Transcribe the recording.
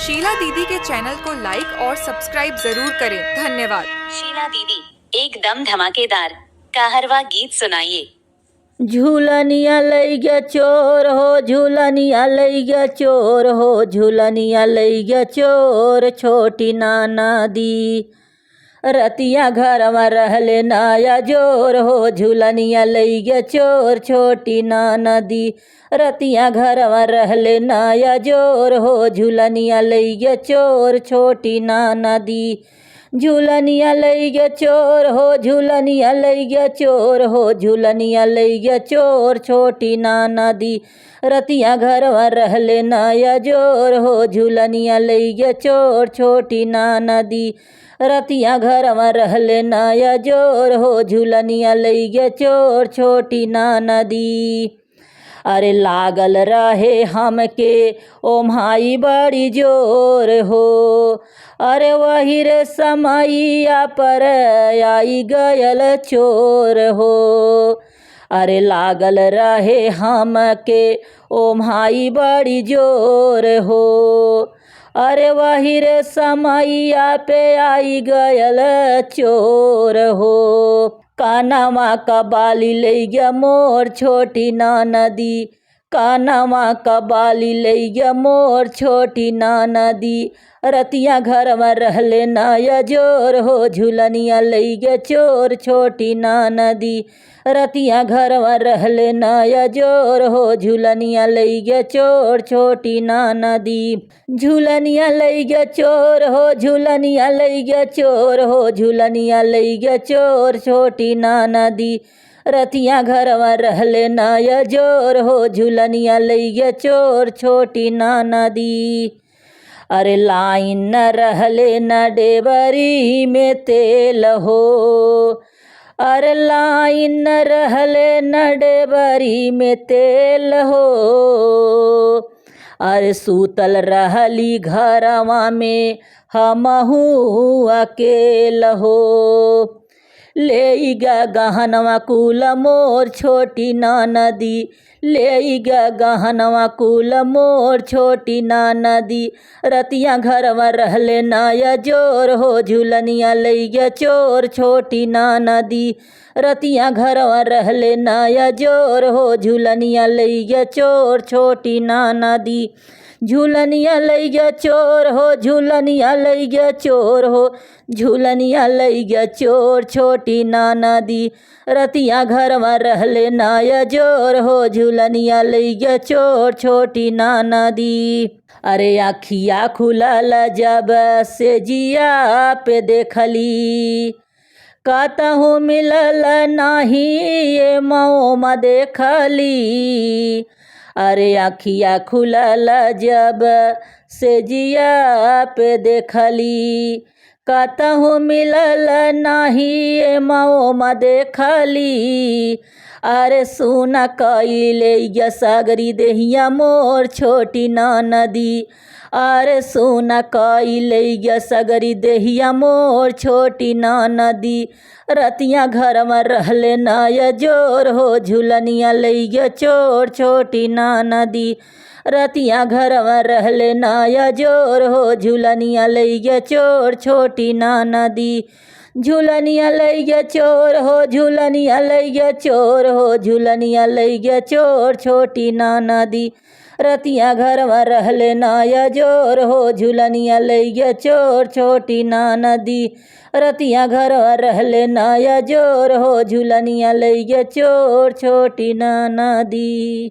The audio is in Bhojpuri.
शीला दीदी के चैनल को लाइक और सब्सक्राइब जरूर करें। धन्यवाद। शीला दीदी एकदम धमाकेदार कहरवा गीत सुनाइए। झूलनिया लई गया चोर हो, झूलनिया लई गया चोर हो, झूलनिया लई गया चोर छोटी नाना दी। रतिया घर में रहले नाया जोर हो, झूलनिया लई गया चोर छोटी नाना दी। रतिया घर में रहले नाया जोर हो, झूलनिया लई गया चोर छोटी नाना दी। झूलनिया लई गया चोर हो, झूलनिया लई गया चोर हो, झूलनिया लई गया चोर छोटी नाना दी। रतिया घर में रहले नाया जोर हो, झूलनिया लई गया चोर छोटी नाना दी। रतिया घर में रहले नाया जोर हो, झूलनिया लई गया चोर छोटी नाना दी। अरे लागल रहे हमके ओ भाई बड़ी जोर हो, अरे वही रे समैया पर आई गयल चोर हो। अरे लागल रहे हमके ओ भाई बड़ी जोर हो, अरे वही रे समैया पे आई गयल चोर हो। कानवा का बाली ले गया मोर छोटी नाना दी, कानवा का बाली ले गया मोर छोटी नाना दी। रतिया घर में रहले नाया जोर हो, झूलनिया लई गया चोर छोटी नाना दी। रतिया घर में रहले नाया जोर हो, झूलनिया लई गया चोर छोटी नाना दी। झूलनिया लई गया चोर हो, झूलनिया लई गया चोर हो, झूलनिया लई गया चोर छोटी नाना दी। रतिया घर में रहले नाया जोर हो, झूलनिया लई गया चोर छोटी नाना दी। अरे लाइन न रहले न डेबरी में तेल हो, अरे लाइन न रहले न डेबरी में तेल हो। अरे सूतल रहली घरवा में हमहू अकेल हो। ले गा गहनवा कुल मोर छोटी नाना दी, ले गा गहनवा कुल मोर छोटी नाना दी। रतिया घर में रहले नाया जोर हो, झूलनिया लई गया चोर छोटी नाना दी। रतिया घर में रहले नाया जोर हो, झूलनिया लई गया चोर छोटी नाना दी। झूलनिया लई गया चोर हो, झूलनिया लई गया चोर हो, झूलनिया लई गया चोर छोटी नाना दी। रतिया घर में रहले नाया जोर हो, झूलनिया लई गया चोर छोटी नाना दी। अरे आखिया खुलल जब से जिया पे देखली, कतहु मिलल नाही ये मऊमा देखली। अरे आखिया खुलल जब से जिया पे देखली, कतहु मिलल नाही ये मऊमा देखली। अरे सुना कइले या सागरी देहिया मोर छोटी नाना दी। अरे सुना कइले या सगरी देहिया मोर छोटी नाना दी। रतिया घर में रहले नाया जोर हो, झूलनिया लई गया चोर छोटी नाना दी। रतिया घर में रहले नाया जोर हो, झूलनिया लई गया चोर छोटी नाना दी। झूलनिया लई गया चोर हो, झूलनिया लई गया चोर हो, झूलनिया लई गया चोर छोटी नाना दी। रतिया घर में रहले नाया जोर हो, झूलनिया लई गया चोर छोटी नाना दी। रतिया घर में रहले नाया जोर हो, झूलनिया लई गया चोर छोटी नाना दी।